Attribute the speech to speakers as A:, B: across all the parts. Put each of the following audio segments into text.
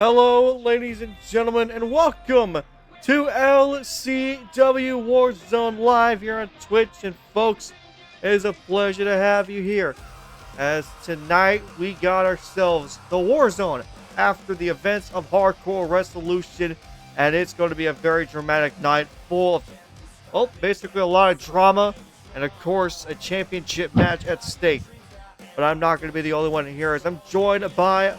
A: Hello, ladies and gentlemen, and welcome to LCW Warzone Live here on Twitch. And folks, it is a pleasure to have you here, as tonight we got ourselves the Warzone after the events of Hardcore Resolution, and it's going to be a very dramatic night full of, well, basically a lot of drama, and of course, a championship match at stake. But I'm not going to be the only one here, as I'm joined by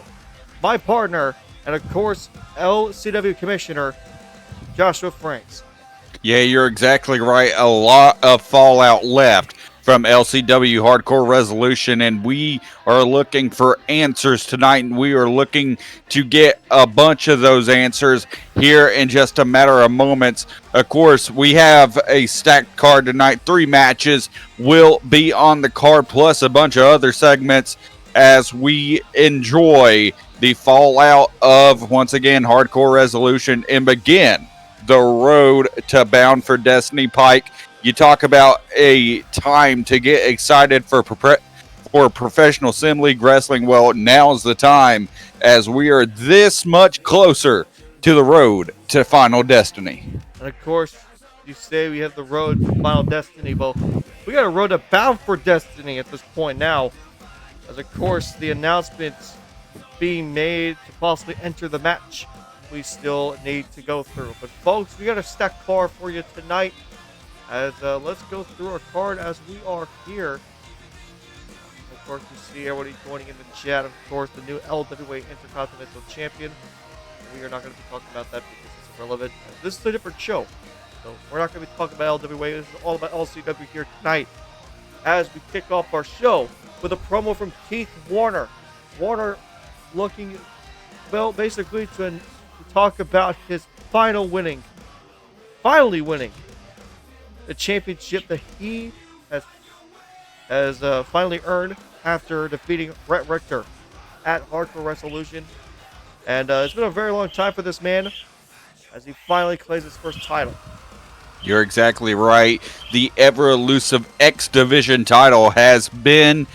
A: my partner, and of course, LCW Commissioner Joshua Franks.
B: Yeah, you're exactly right. A lot of fallout left from LCW Hardcore Resolution, and we are looking for answers tonight, and we are looking to get a bunch of those answers here in just a matter of moments. Of course, we have a stacked card tonight. 3 matches will be on the card, plus a bunch of other segments as we enjoy the fallout of, once again, Hardcore Resolution and begin the road to Bound for Destiny. Pike, you talk about a time to get excited for professional Sim League Wrestling. Well, now's the time, as we are this much closer to the road to Final Destiny.
A: And of course, you say we have the road to Final Destiny. Well, we got a road to Bound for Destiny at this point now, as of course the announcements being made to possibly enter the match we still need to go through. But folks, we got a stacked card for you tonight, as let's go through our card as we are here. Of course, we see everybody joining in the chat. Of course, the new LWA Intercontinental Champion. We are not going to be talking about that because it's irrelevant. This is a different show, so we're not going to be talking about LWA. This is all about LCW here tonight, as we kick off our show with a promo from Keith Warner. Warner looking, well, basically to talk about his finally winning the championship that he has finally earned after defeating Brett Richter at Hardcore Resolution. And it's been a very long time for this man, as he finally claims his first title.
B: You're exactly right. The ever elusive X Division title has been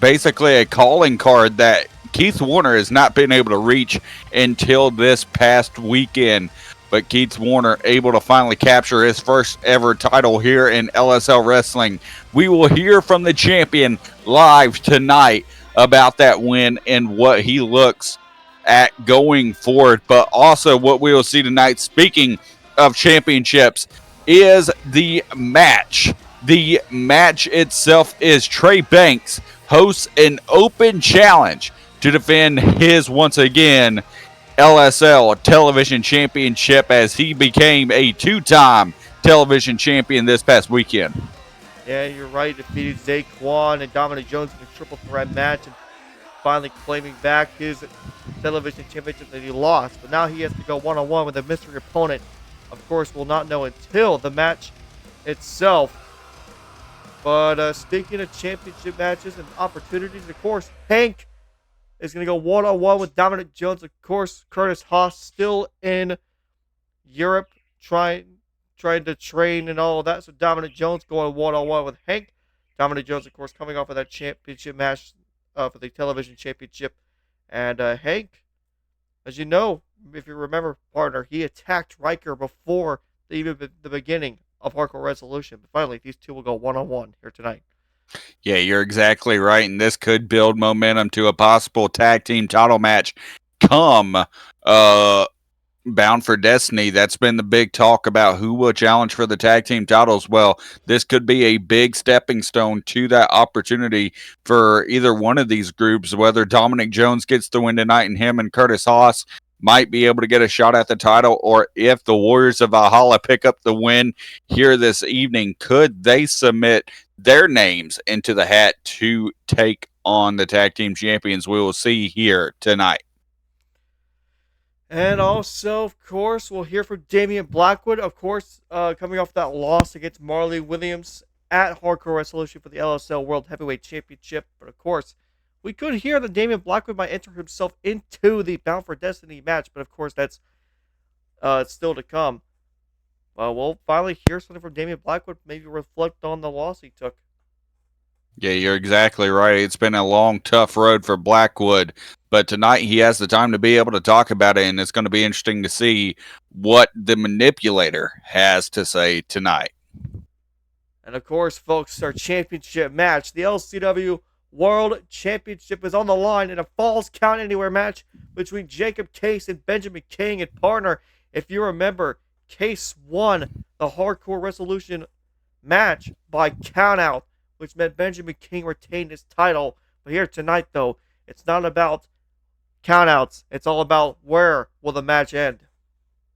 B: basically a calling card that Keith Warner has not been able to reach until this past weekend. But Keith Warner able to finally capture his first ever title here in LSL Wrestling. We will hear from the champion live tonight about that win and what he looks at going forward. But also what we will see tonight, speaking of championships, is the match. The match itself is Trey Bankz hosts an open challenge to defend his, once again, LSL Television Championship, as he became a 2-time television champion this past weekend.
A: Yeah, you're right. Defeated Zaquan and Dominic Jones in a triple threat match, and finally claiming back his television championship that he lost. But now he has to go one-on-one with a mystery opponent. Of course, we'll not know until the match itself. But speaking of championship matches and opportunities, of course, Hank is going to go one-on-one with Dominic Jones. Of course, Curtis Haas still in Europe trying to train and all of that. So Dominic Jones going one-on-one with Hank. Dominic Jones, of course, coming off of that championship match for the television championship. And Hank, as you know, if you remember, partner, he attacked Riker before even the beginning of Hardcore Resolution. But finally, these two will go one-on-one here tonight.
B: Yeah, you're exactly right, and this could build momentum to a possible tag team title match come Bound for Destiny. That's been the big talk about who will challenge for the tag team titles. Well, this could be a big stepping stone to that opportunity for either one of these groups, whether Dominic Jones gets the win tonight and him and Curtis Haas might be able to get a shot at the title, or if the Warriors of Valhalla pick up the win here this evening, could they submit their names into the hat to take on the tag team champions? We will see here tonight.
A: And also, of course, we'll hear from Damien Blackwood, of course, coming off that loss against Marley Williams at Hardcore Resolution for the LSL World Heavyweight Championship. But of course, we could hear that Damien Blackwood might enter himself into the Bound for Destiny match, but of course, that's still to come. We'll finally hear something from Damien Blackwood, maybe reflect on the loss he took.
B: Yeah, you're exactly right. It's been a long, tough road for Blackwood, but tonight he has the time to be able to talk about it, and it's going to be interesting to see what the manipulator has to say tonight.
A: And of course, folks, our championship match, the LCW World Championship, is on the line in a Falls Count Anywhere match between Jacob Case and Benjamin King. And partner, if you remember, Case won the Hardcore Resolution match by countout, which meant Benjamin King retained his title. But here tonight, though, it's not about countouts. It's all about where will the match end.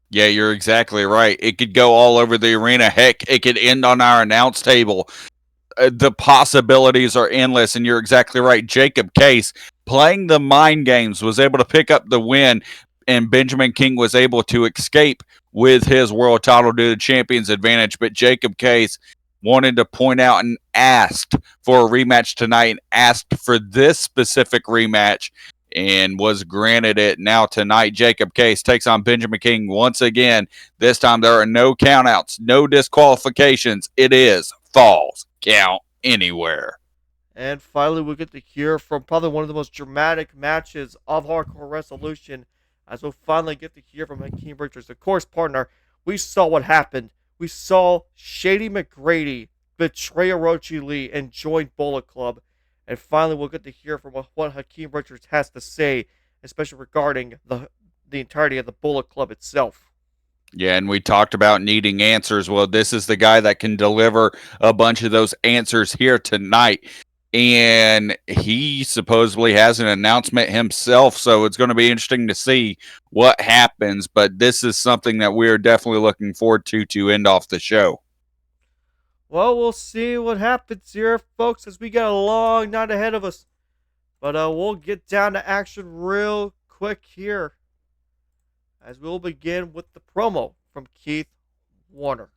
B: Yeah, you're exactly right. It could go all over the arena. Heck, it could end on our announce table. The possibilities are endless, and you're exactly right. Jacob Case, playing the mind games, was able to pick up the win, and Benjamin King was able to escape with his world title due to champion's advantage. But Jacob Case wanted to point out and asked for a rematch tonight, and asked for this specific rematch, and was granted it. Now tonight, Jacob Case takes on Benjamin King once again. This time there are no countouts, no disqualifications. It is Falls Count Anywhere.
A: And finally, we get to hear from probably one of the most dramatic matches of Hardcore Resolution, as we'll finally get to hear from Hakeem Richards. Of course, partner, we saw what happened. We saw Shady McGrady betray Orochi Lee and join Bullet Club. And finally, we'll get to hear from what Hakeem Richards has to say, especially regarding the entirety of the Bullet Club itself.
B: Yeah, and we talked about needing answers. Well, this is the guy that can deliver a bunch of those answers here tonight. And he supposedly has an announcement himself, so it's going to be interesting to see what happens. But this is something that we're definitely looking forward to end off the show.
A: Well, we'll see what happens here, folks, as we got a long night ahead of us. But we'll get down to action real quick here, as we'll begin with the promo from Keith Warner.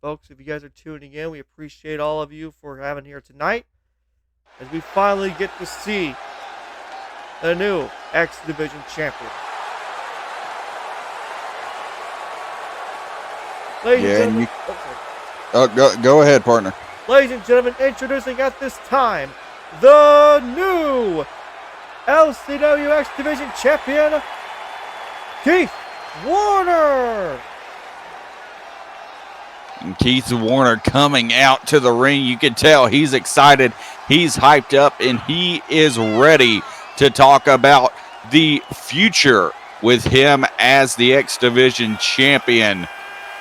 A: Folks, if you guys are tuning in, we appreciate all of you for having here tonight, as we finally get to see the new X Division champion. Ladies and gentlemen,
B: go ahead, partner.
A: Ladies and gentlemen, introducing at this time the new LCW X Division champion, Keith Warner.
B: And Keith Warner coming out to the ring. You can tell he's excited, he's hyped up, and he is ready to talk about the future with him as the X Division champion.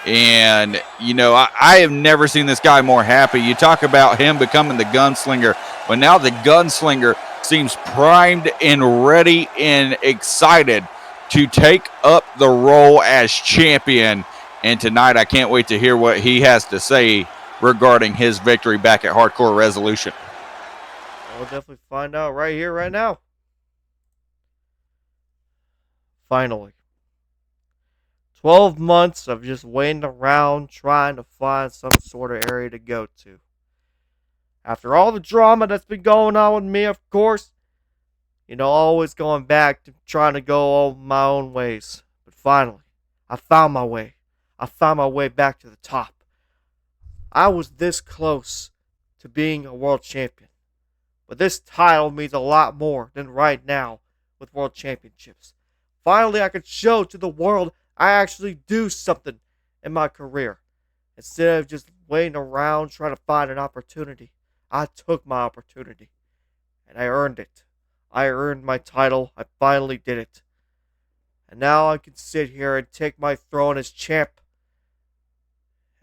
B: And, you know, I have never seen this guy more happy. You talk about him becoming the gunslinger, but now the gunslinger seems primed and ready and excited to take up the role as champion. And tonight, I can't wait to hear what he has to say regarding his victory back at Hardcore Resolution.
A: We'll definitely find out right here, right now. Finally. 12 months of just waiting around trying to find some sort of area to go to. After all the drama that's been going on with me, of course, you know, always going back to trying to go all my own ways. But finally, I found my way. I found my way back to the top. I was this close to being a world champion. But this title means a lot more than right now with world championships. Finally, I could show to the world I actually do something in my career. Instead of just waiting around trying to find an opportunity, I took my opportunity. And I earned it. I earned my title. I finally did it. And now I can sit here and take my throne as champ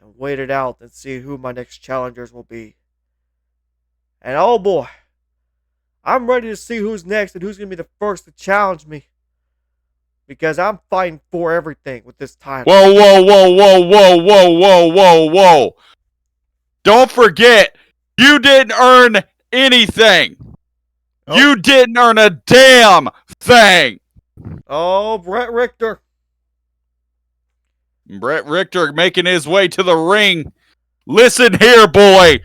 A: and wait it out and see who my next challengers will be. And oh boy, I'm ready to see who's next and who's going to be the first to challenge me. Because I'm fighting for everything with this title.
B: Whoa, whoa, whoa, whoa, whoa, whoa, whoa, whoa, whoa. Don't forget, you didn't earn anything. Oh. You didn't earn a damn thing.
A: Oh, Brett Richter.
B: Brett Richter making his way to the ring. Listen here, boy.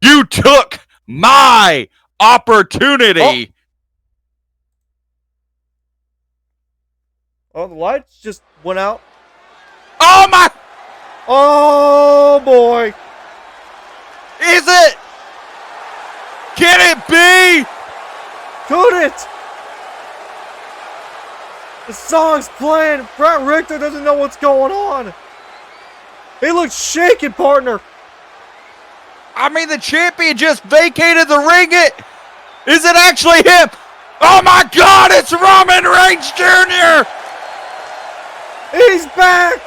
B: You took my opportunity.
A: Oh, the lights just went out.
B: Oh, my.
A: Oh, boy.
B: Is it? Can it be?
A: Could it? The song's playing. Bret Richter doesn't know what's going on. He looks shaken, partner.
B: I mean, the champion just vacated the ring. Is it actually him? Oh my God, it's Roman Reigns Jr.
A: He's back.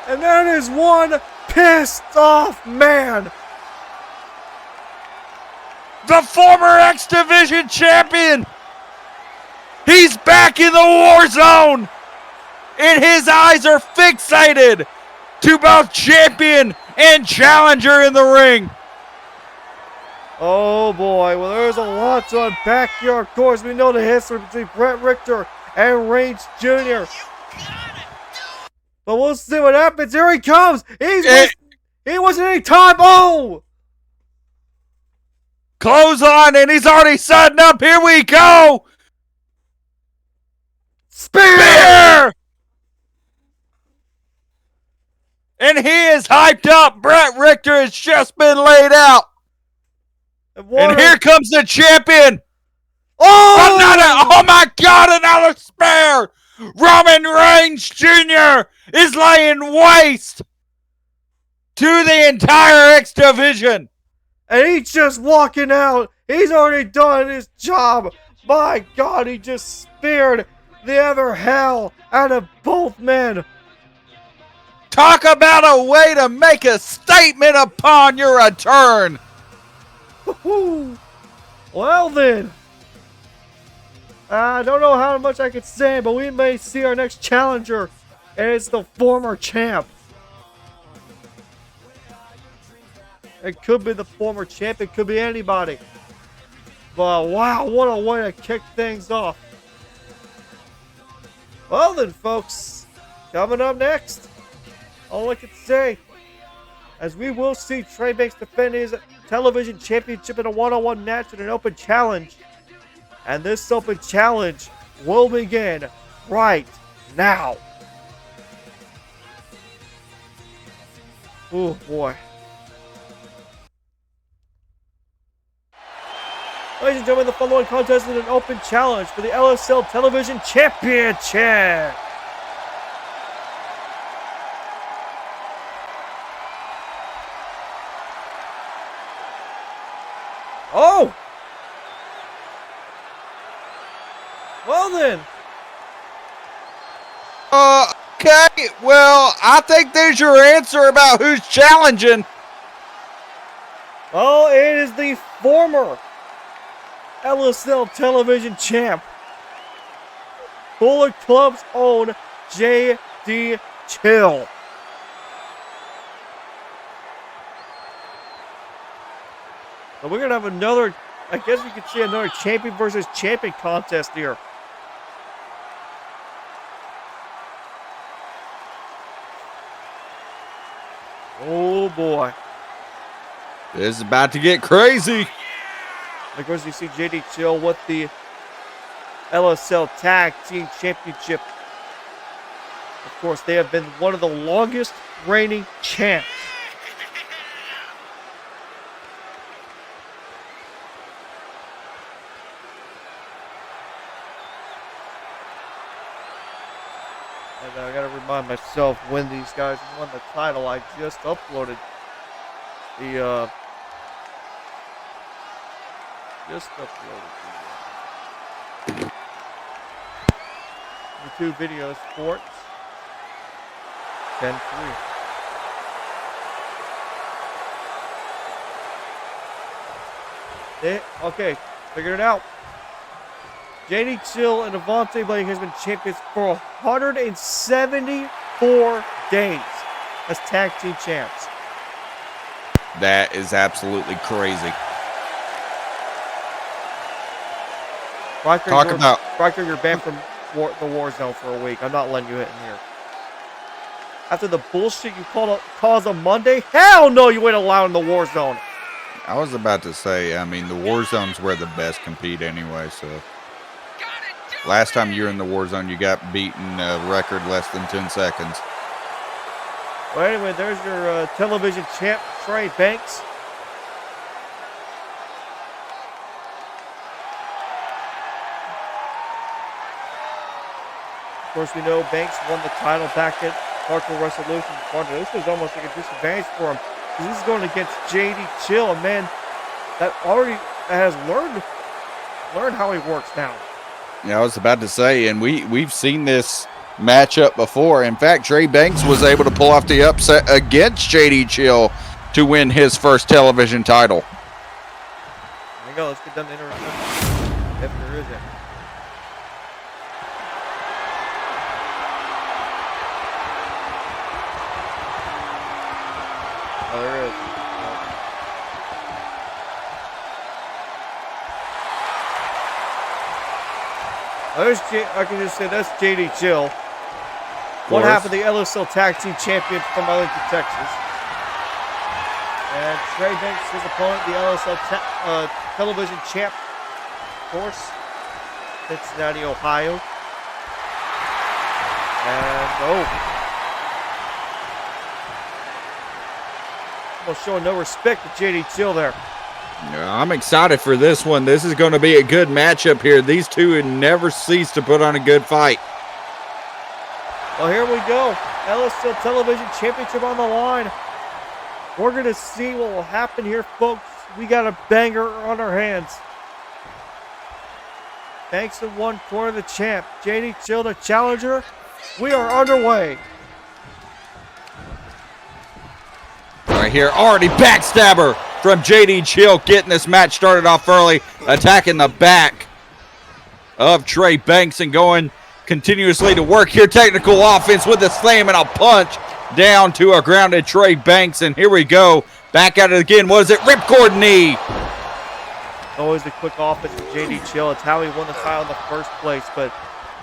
A: And that is one pissed off man.
B: The former X Division champion. He's back in the war zone. And his eyes are fixated to both champion and challenger in the ring.
A: Oh boy, well there's a lot to unpack here. Of course, we know the history between Bret Richter and Reigns Jr. But we'll see what happens. Here he comes. He wasn't any time. Oh!
B: Close on, and he's already setting up. Here we go.
A: Spear!
B: And he is hyped up. Bret Richter has just been laid out. And here comes the champion. Oh my God, another spear. Roman Reigns Jr. is laying waste to the entire X Division.
A: And he's just walking out. He's already done his job. My God, he just speared the ever hell out of both men.
B: Talk about a way to make a statement upon your return.
A: Well then, I don't know how much I could say, but we may see our next challenger, and it's the former champ. It could be the former champ, it could be anybody. But wow, what a way to kick things off. Well then, folks, coming up next, all I can say, as we will see Trey Banks defend his television championship in a one-on-one match in an open challenge. And this open challenge will begin right now. Oh boy. Ladies and gentlemen, the following contest is an open challenge for the LSL Television Championship. Oh! Well then.
B: Okay, well, I think there's your answer about who's challenging.
A: Oh, it is the former LSL Television Champ, Bullet Club's own J.D. Chill. So we're going to have another, I guess we could see another champion versus champion contest here. Oh boy.
B: This is about to get crazy.
A: Of course, you see JD Chill with the LSL Tag Team Championship. Of course, they have been one of the longest reigning champs. And I gotta remind myself when these guys won the title. I just uploaded the the two videos, sports 10-3. Okay, figured it out. JD Chill and Avante Blake has been champions for 174 days as tag team champs.
B: That is absolutely crazy.
A: Riker, you're banned from the war zone for a week. I'm not letting you hit in here. After the bullshit you caused on Monday, hell no, you ain't allowed in the war zone.
B: I was about to say, I mean, the war zone's where the best compete anyway, so. Last time you were in the war zone, you got beaten a record less than 10 seconds.
A: Well, anyway, there's your television champ, Trey Bankz. Of course, we know Bankz won the title back at Hardcore Resolution. This was almost like a disadvantage for him. This is going against JD Chill, a man that already has learned how he works now.
B: Yeah, I was about to say, and we've seen this matchup before. In fact, Trey Bankz was able to pull off the upset against JD Chill to win his first television title.
A: There you go. Let's get done the interruption. If there is it. Oh, there is. I can just say that's JD Chill. One half of the LSL Tag Team Champion from Arlington, Texas. And Trey Bankz, his opponent, the LSL Television Champ, of course, Cincinnati, Ohio. And, almost showing no respect to JD Chill there.
B: Yeah, I'm excited for this one. This is going to be a good matchup here. These two would never cease to put on a good fight.
A: Well, here we go. LSL Television Championship on the line. We're going to see what will happen here, folks. We got a banger on our hands. Bankz in one corner, the champ. JD Chill, the challenger. We are underway.
B: Right here, already backstabber from JD Chill, getting this match started off early, attacking the back of Trey Bankz and going continuously to work here. Technical offense with a slam and a punch down to a grounded Trey Bankz. And here we go. Back at it again. What is it? Ripcord knee.
A: Always a quick offense from JD Chill. It's how he won the title in the first place. But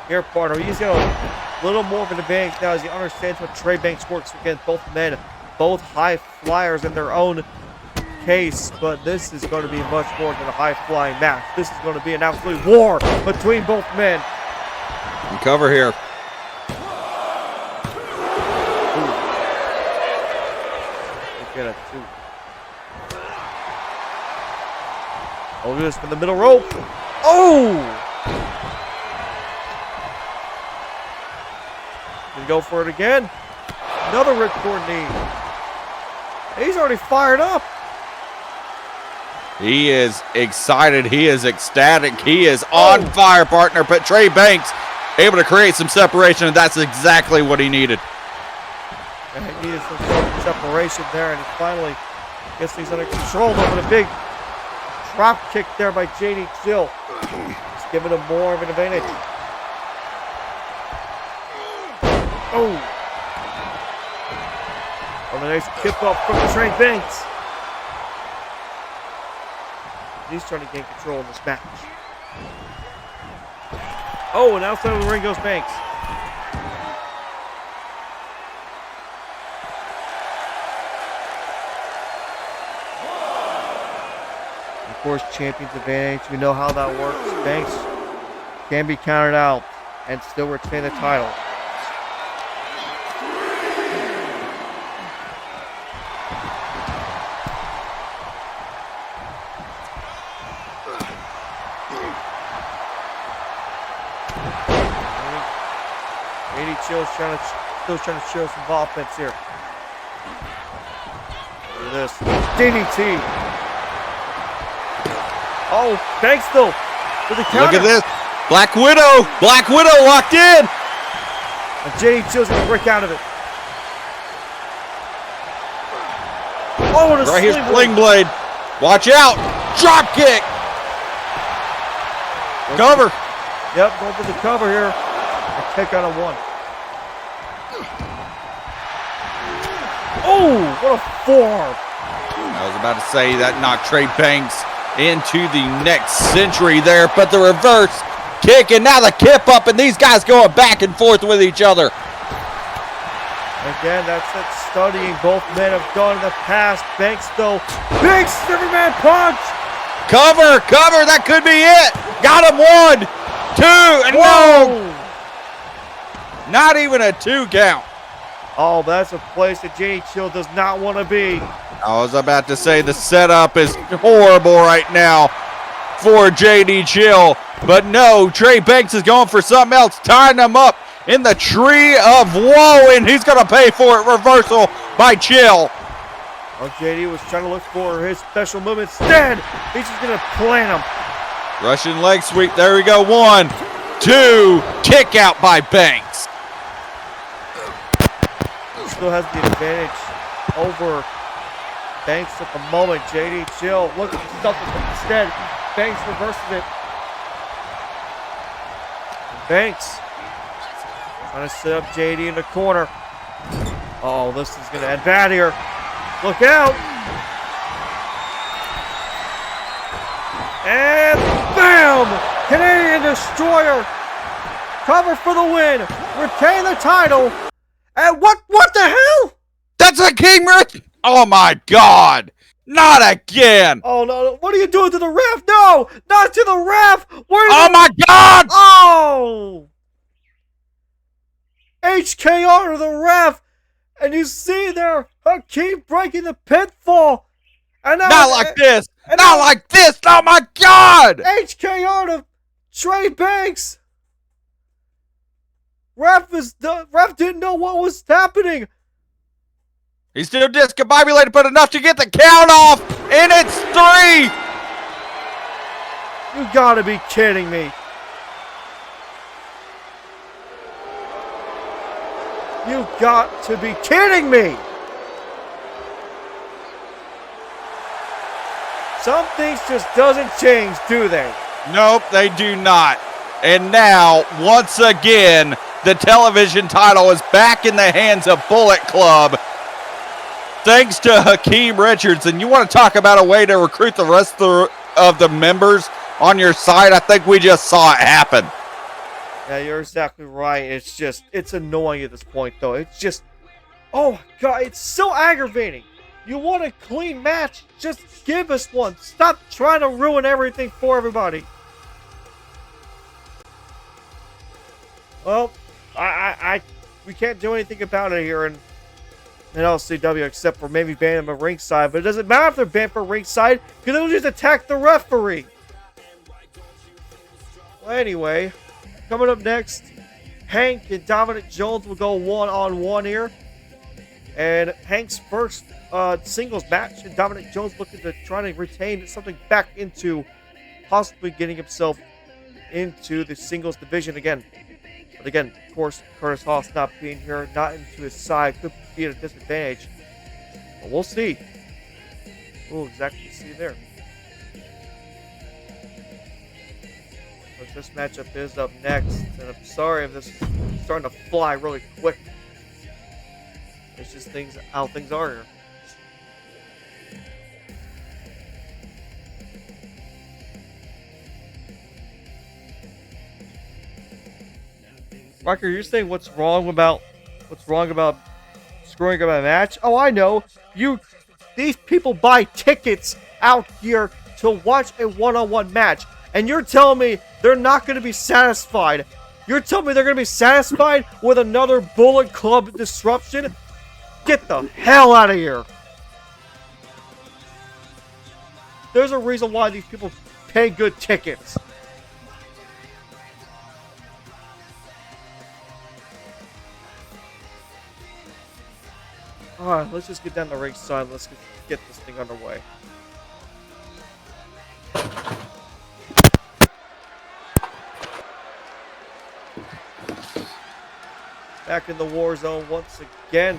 A: here, partner, he's got a little more of an advantage now as he understands what Trey Bankz works against. Both men, both high flyers in their own case, but this is going to be much more than a high-flying match. This is going to be an absolute war between both men.
B: And cover here.
A: Get a two. Oh, look at this from the middle rope. Oh! Gonna go for it again. Another ripcord knee. He's already fired up.
B: He is excited. He is ecstatic. He is on fire, partner. But Trey Bankz able to create some separation, and that's exactly what he needed.
A: And he needed some sort of separation there, and he finally gets things under control. But a big drop kick there by JD Chill. Just giving him more of an advantage. Oh! Oh, a nice kip up from Trey Bankz. He's trying to gain control in this match. Oh, and outside of the ring goes Bankz. Of course, champion's advantage. We know how that works. Bankz can be counted out and still retain the title. Chill's still trying to show some offense here. Look at this. DDT. Oh, Bankz though. With the counter.
B: Look at this. Black Widow. Black Widow locked in.
A: And JD Chill's going to break out of it. Oh, and a
B: right here's
A: sling
B: blade. Watch out. Drop kick. Cover.
A: Yep, going for the cover here. A kick out of one. Oh, what a forearm.
B: I was about to say that knocked Trey Bankz into the next century there, but the reverse kick and now the kip up, and these guys going back and forth with each other.
A: Again, that's that studying both men have done in the past. Bankz though, big Superman punch.
B: Cover, that could be it. Got him 1, 2, and
A: whoa.
B: no. Not even a 2 count.
A: Oh, that's a place that JD Chill does not want to be.
B: I was about to say the setup is horrible right now for JD Chill. But no, Trey Bankz is going for something else, tying him up in the tree of woe, and he's going to pay for it. Reversal by Chill.
A: Oh, JD was trying to look for his special move. Instead, he's just going to plant him.
B: Russian leg sweep. There we go. 1, 2. Kick out by Bankz.
A: Still has the advantage over Bankz at the moment. JD Chill looking for something, but instead, Bankz reverses it. Bankz trying to set up JD in the corner. Oh, this is going to end bad here. Look out! And bam! Canadian Destroyer! Cover for the win! Retain the title! And what the hell?
B: That's a King Rich! Oh my God! Not again!
A: Oh no, what are you doing to the ref? No! Not to the ref!
B: Oh my God!
A: Oh! HKR to the ref! And you see there, Hakeem breaking the pitfall! And now
B: not like this! Not like this! Oh my God!
A: HKR to Trey Bankz! Ref didn't know what was happening!
B: He's still discombobulated, but enough to get the count off, and it's 3!
A: You gotta be kidding me. You got to be kidding me. Some things just doesn't change, do they?
B: Nope, they do not. And now, once again, the television title is back in the hands of Bullet Club. Thanks to Hakeem Richards. And you want to talk about a way to recruit the rest of the members on your side? I think we just saw it happen.
A: Yeah, you're exactly right. It's annoying at this point, though. It's just, oh my God, it's so aggravating. You want a clean match? Just give us one. Stop trying to ruin everything for everybody. Well, we can't do anything about it here in LCW except for maybe ban them at ringside. But it doesn't matter if they're banned for ringside because they'll just attack the referee. Well, anyway, coming up next, Hank and Dominic Jones will go one-on-one here. And Hank's first singles match, and Dominic Jones looking to try to retain something back into possibly getting himself into the singles division again. But again, of course, Curtis Haas not being here, not into his side, could be at a disadvantage. But we'll see. We'll exactly see there. But this matchup is up next, and I'm sorry if this is starting to fly really quick. It's just how things are here. Rocker, you're saying what's wrong about screwing up a match? Oh, I know. These people buy tickets out here to watch a one-on-one match, and you're telling me they're not going to be satisfied. You're telling me they're going to be satisfied with another Bullet Club disruption? Get the hell out of here. There's a reason why these people pay good tickets. Alright, let's just get down the ringside. Let's get this thing underway. Back in the war zone once again.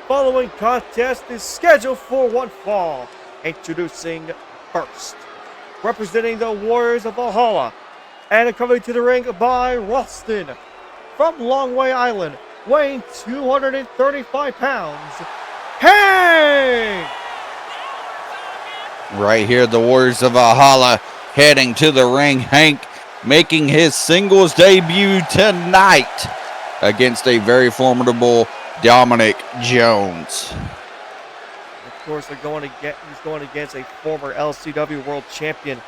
A: Following contest is scheduled for one fall. Introducing first, representing the Warriors of Valhalla, and coming to the ring by Ralston from Longway Island, weighing 235 pounds. Hey!
B: Right here, the Warriors of Valhalla heading to the ring. Hank making his singles debut tonight against a very formidable Dominic Jones.
A: Of course, he's going against a former LCW World Champion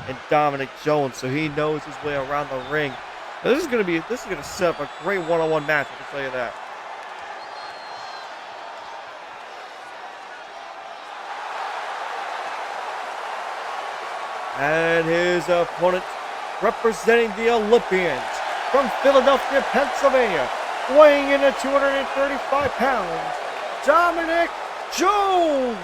A: and Dominic Jones, so he knows his way around the ring. Now, this is going to set up a great one-on-one match, I can tell you that. And his opponent, representing the Olympians from Philadelphia, Pennsylvania, weighing in at 235 pounds, Dominic Jones.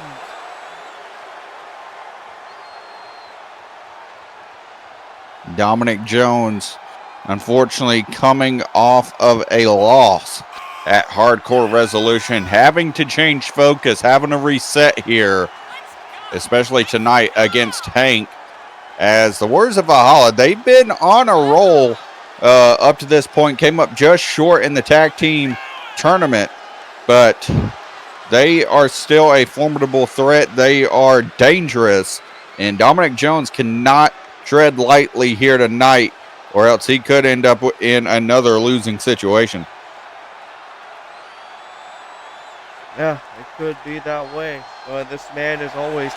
B: Dominic Jones, unfortunately, coming off of a loss at Hardcore Resolution, having to change focus, having to reset here, especially tonight against Hank. As the Warriors of Valhalla, they've been on a roll up to this point, came up just short in the tag team tournament, but they are still a formidable threat. They are dangerous, and Dominic Jones cannot tread lightly here tonight, or else he could end up in another losing situation.
A: Yeah, it could be that way. But this man is always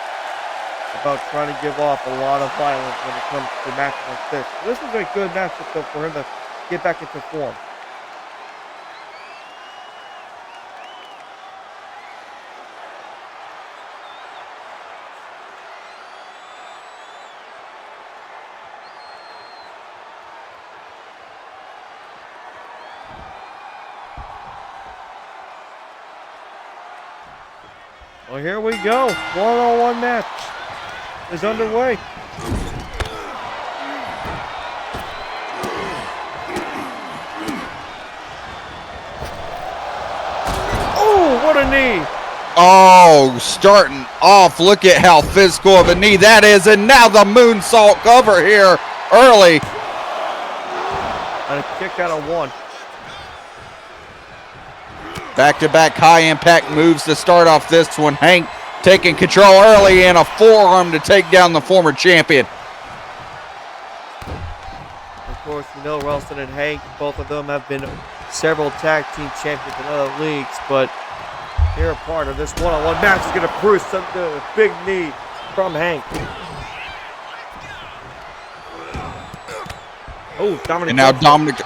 A: about trying to give off a lot of violence when it comes to matches like this. This is a good matchup, though, for him to get back into form. Well, here we go. One-on-one match is underway. Oh, what a knee.
B: Oh, starting off, look at how physical of a knee that is, and now the moonsault cover here early.
A: And a kick out of one.
B: Back-to-back high-impact moves to start off this one. Hank taking control early and a forearm to take down the former champion.
A: Of course, you know Ralston and Hank, both of them have been several tag team champions in other leagues, but here a part of this one-on-one match is going to prove the big knee from Hank. Oh, Dominic.
B: And now Dominic.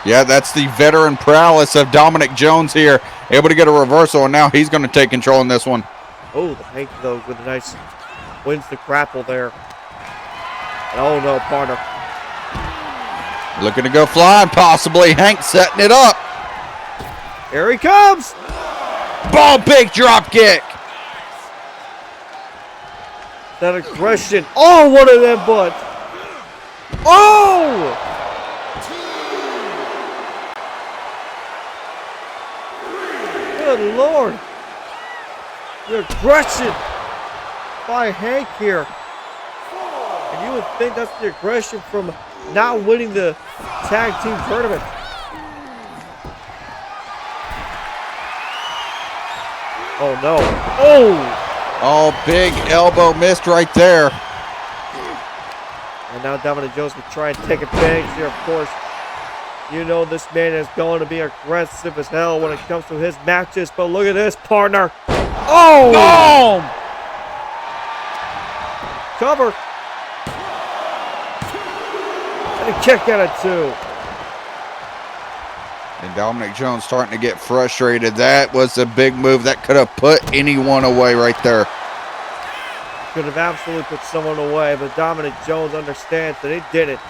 B: Yeah, that's the veteran prowess of Dominic Jones here. Able to get a reversal, and now he's going to take control in this one.
A: Oh, the Hank, though, with a nice wins the grapple there. And oh, no, partner.
B: Looking to go flying, possibly. Hank setting it up.
A: Here he comes.
B: Ball big drop kick.
A: That aggression. Oh, one of them butts. Oh! Good Lord. The aggression by Hank here. And you would think that's the aggression from not winning the tag team tournament. Oh, no. Oh!
B: Oh, big elbow missed right there.
A: And now Dominic Jones will try and take advantage here, of course. You know this man is going to be aggressive as hell when it comes to his matches, but look at this, partner. Oh!
B: Boom!
A: Cover. And a kick out of two.
B: And Dominic Jones starting to get frustrated. That was a big move that could have put anyone away right there.
A: Could have absolutely put someone away, but Dominic Jones understands that he did it.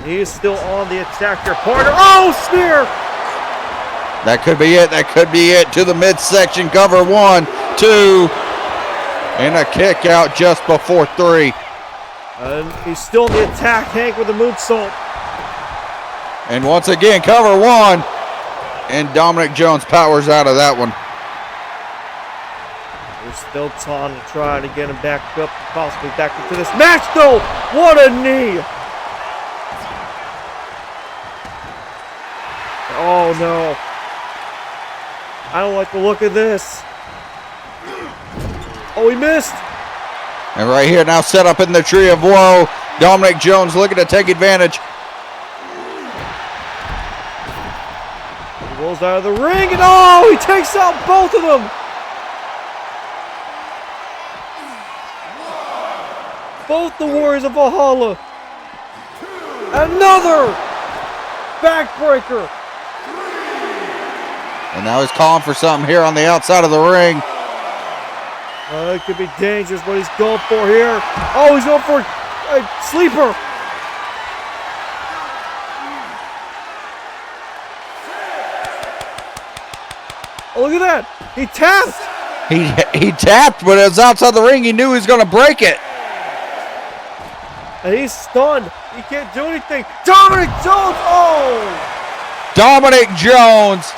A: He is still on the attack here, partner. Oh, spear!
B: That could be it. That could be it. To the midsection. Cover 1, 2. And a kick out just before 3.
A: And he's still on the attack, Hank, with a moonsault.
B: And once again, cover 1. And Dominic Jones powers out of that one.
A: There's still time to try to get him back up, possibly back into this match, though. What a knee! Oh, no. I don't like the look of this. Oh, he missed.
B: And right here now set up in the Tree of Woe. Dominic Jones looking to take advantage.
A: He rolls out of the ring, and oh, he takes out both of them. Both the Warriors of Valhalla. Another backbreaker.
B: And now he's calling for something here on the outside of the ring.
A: It could be dangerous what he's going for here. Oh, he's going for a sleeper. Oh, look at that. He tapped.
B: He tapped, but it was outside the ring. He knew he was going to break it.
A: And he's stunned. He can't do anything. Dominic Jones. Oh.
B: Dominic Jones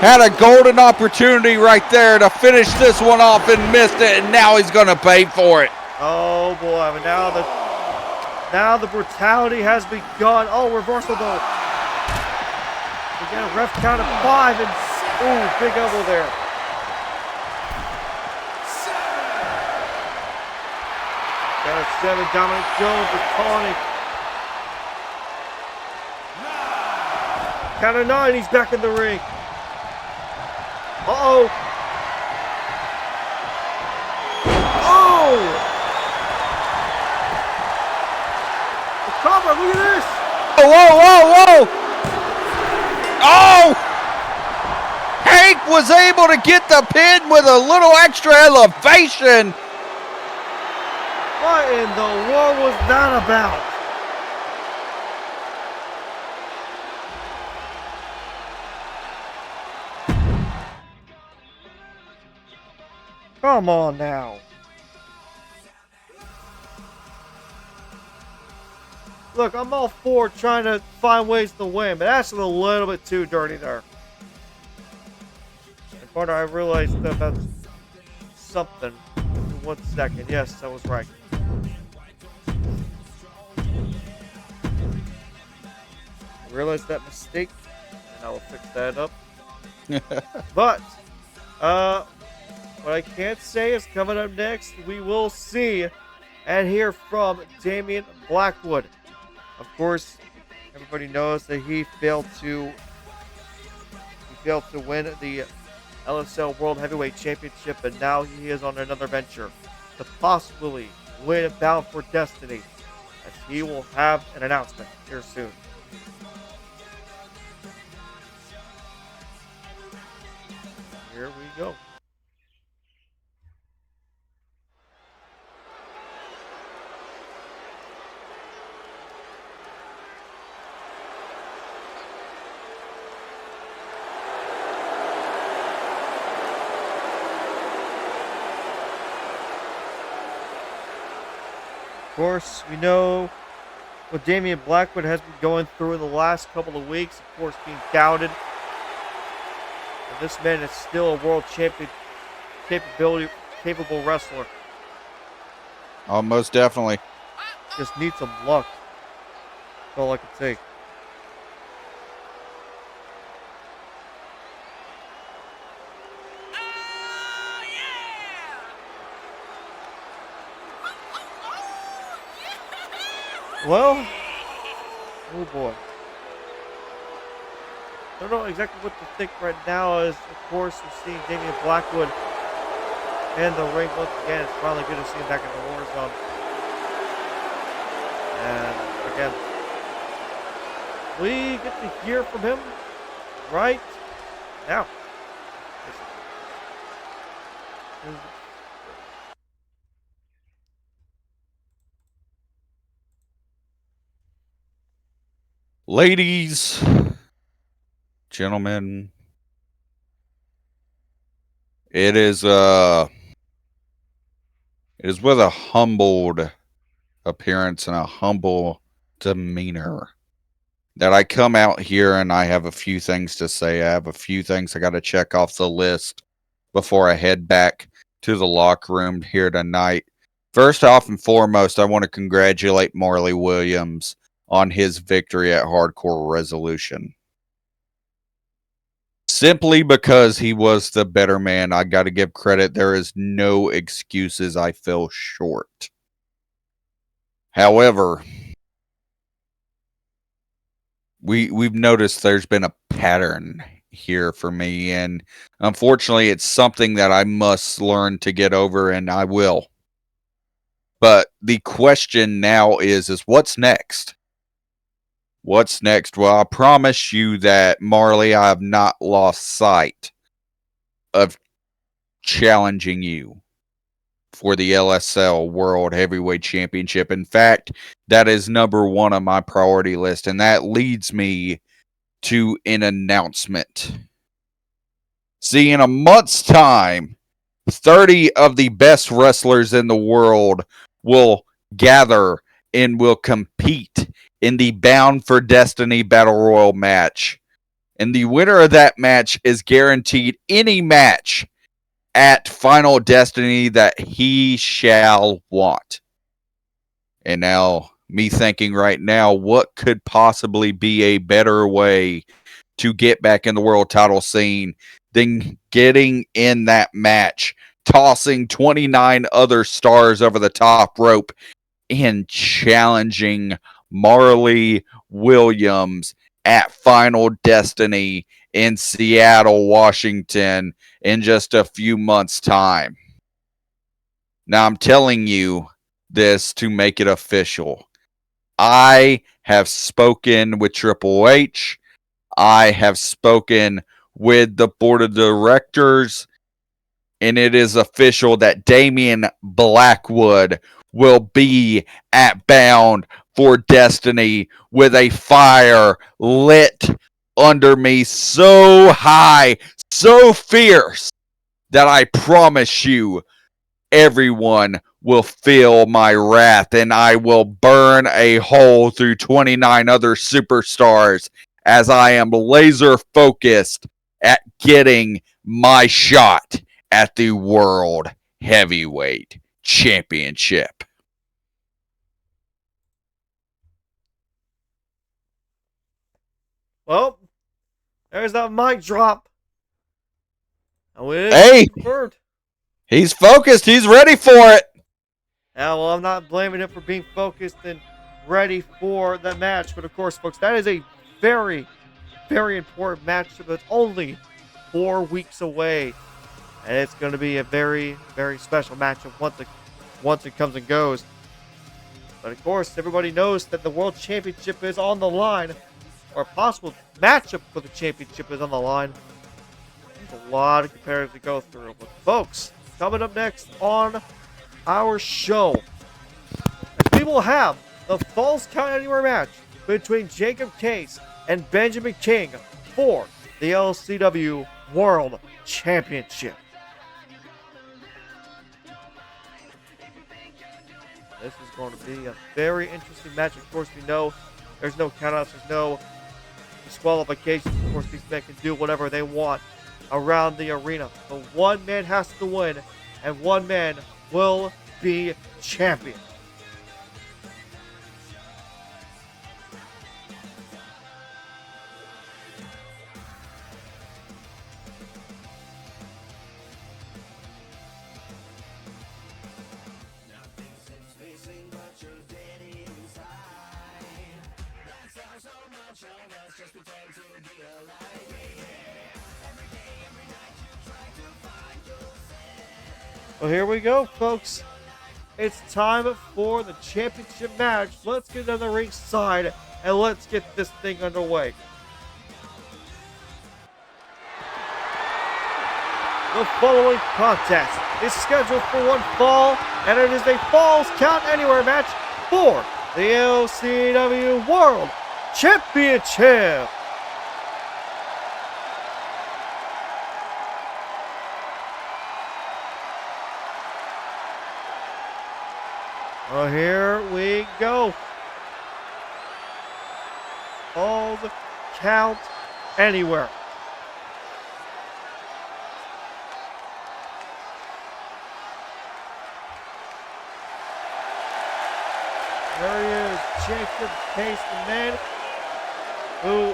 B: had a golden opportunity right there to finish this one off and missed it, and now he's going to pay for it.
A: Oh boy! But now the brutality has begun. Oh, reversal though. We got a ref count of 5, and ooh, big elbow there. Count of 7. Dominic Jones is taunting. Count of 9. He's back in the ring. Uh-oh. Oh! The cover, look at this!
B: Oh, whoa, whoa, whoa! Oh! Hank was able to get the pin with a little extra elevation.
A: What in the world was that about? Come on now. Look, I'm all for trying to find ways to win, but that's a little bit too dirty there. And partner, I realized that that's something. 1 second. Yes, I was right. I realized that mistake, and I will fix that up. But, what I can't say is coming up next, we will see and hear from Damien Blackwood. Of course, everybody knows that he failed to win the LSL World Heavyweight Championship, and now he is on another venture to possibly win Bound for Destiny, as he will have an announcement here soon. Here we go. Of course, we know what Damien Blackwood has been going through in the last couple of weeks, of course, being doubted. And this man is still a world champion, capable wrestler.
B: Oh, most definitely.
A: Just needs some luck. That's all I can say. Well, oh boy. I don't know exactly what to think right now, as of course we're seeing Damien Blackwood in the ring once again. It's finally good to see him back in the Warzone. And again, we get to hear from him right now.
B: Ladies, gentlemen, it is with a humbled appearance and a humble demeanor that I come out here, and I have a few things to say. I have a few things I got to check off the list before I head back to the locker room here tonight. First off and foremost, I want to congratulate Marley Williams on his victory at Hardcore Resolution. Simply because he was the better man, I got to give credit. There is no excuses. I fell short. However, we've noticed there's been a pattern here for me, and unfortunately it's something that I must learn to get over, and I will. But the question now is what's next? What's next? Well, I promise you that, Marley, I have not lost sight of challenging you for the LSL World Heavyweight Championship. In fact, that is number one on my priority list, and that leads me to an announcement. See, in a month's time, 30 of the best wrestlers in the world will gather and will compete in the Bound for Destiny Battle Royal match. And the winner of that match is guaranteed any match at Final Destiny that he shall want. And now, me thinking right now, what could possibly be a better way to get back in the world title scene than getting in that match, tossing 29 other stars over the top rope, and challenging Marley Williams at Final Destiny in Seattle, Washington in just a few months' time. Now, I'm telling you this to make it official. I have spoken with Triple H. I have spoken with the board of directors, and it is official that Damien Blackwood will be at Bound for Destiny with a fire lit under me so high, so fierce, that I promise you, everyone will feel my wrath, and I will burn a hole through 29 other superstars as I am laser focused at getting my shot at the World Heavyweight Championship.
A: Well, there's that mic drop.
B: Hey, he's focused. He's ready for it.
A: Yeah, well, I'm not blaming him for being focused and ready for the match. But of course, folks, that is a very, very important match. But it's only 4 weeks away. And it's going to be a very, very special matchup once it comes and goes. But of course, everybody knows that the World Championship is on the line. Or a possible matchup for the championship is on the line. There's a lot of competitors to go through. But folks, coming up next on our show, we will have the Falls Count Anywhere match between Jacob Case and Benjamin King for the LCW World Championship. This is going to be a very interesting match. Of course, we know there's no countouts, there's no disqualifications. Of course, these men can do whatever they want around the arena. But one man has to win, and one man will be champion. Well, here we go, folks. It's time for the championship match. Let's get on the ringside and let's get this thing underway. The following contest is scheduled for one fall, and it is a Falls Count Anywhere match for the LCW World Championship. Well, here we go. Falls Count Anywhere. There he is, Jacob Case, the man who,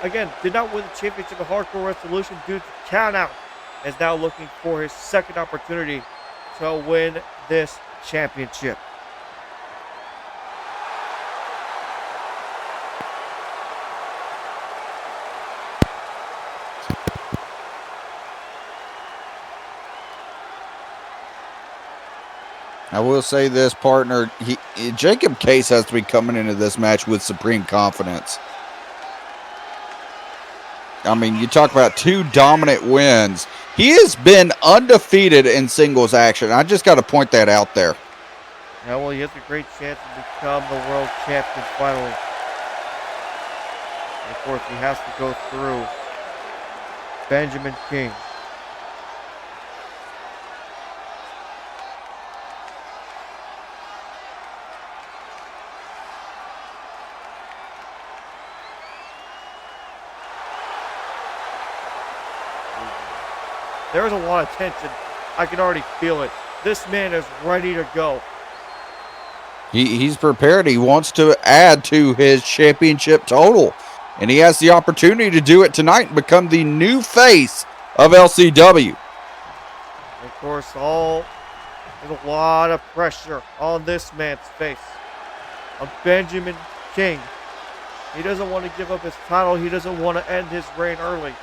A: again, did not win the championship of Hardcore Resolution due to countout, is now looking for his second opportunity to win this championship.
B: I will say this, partner. Jacob Case has to be coming into this match with supreme confidence. I mean, you talk about 2 dominant wins. He has been undefeated in singles action. I just got to point that out there.
A: Yeah, well, he has a great chance to become the world champion finally. And of course, he has to go through Benjamin King. There's a lot of tension. I can already feel it. This man is ready to go.
B: He's prepared. He wants to add to his championship total. And he has the opportunity to do it tonight and become the new face of LCW.
A: Of course, there's a lot of pressure on this man's face. On Benjamin King. He doesn't want to give up his title. He doesn't want to end his reign early.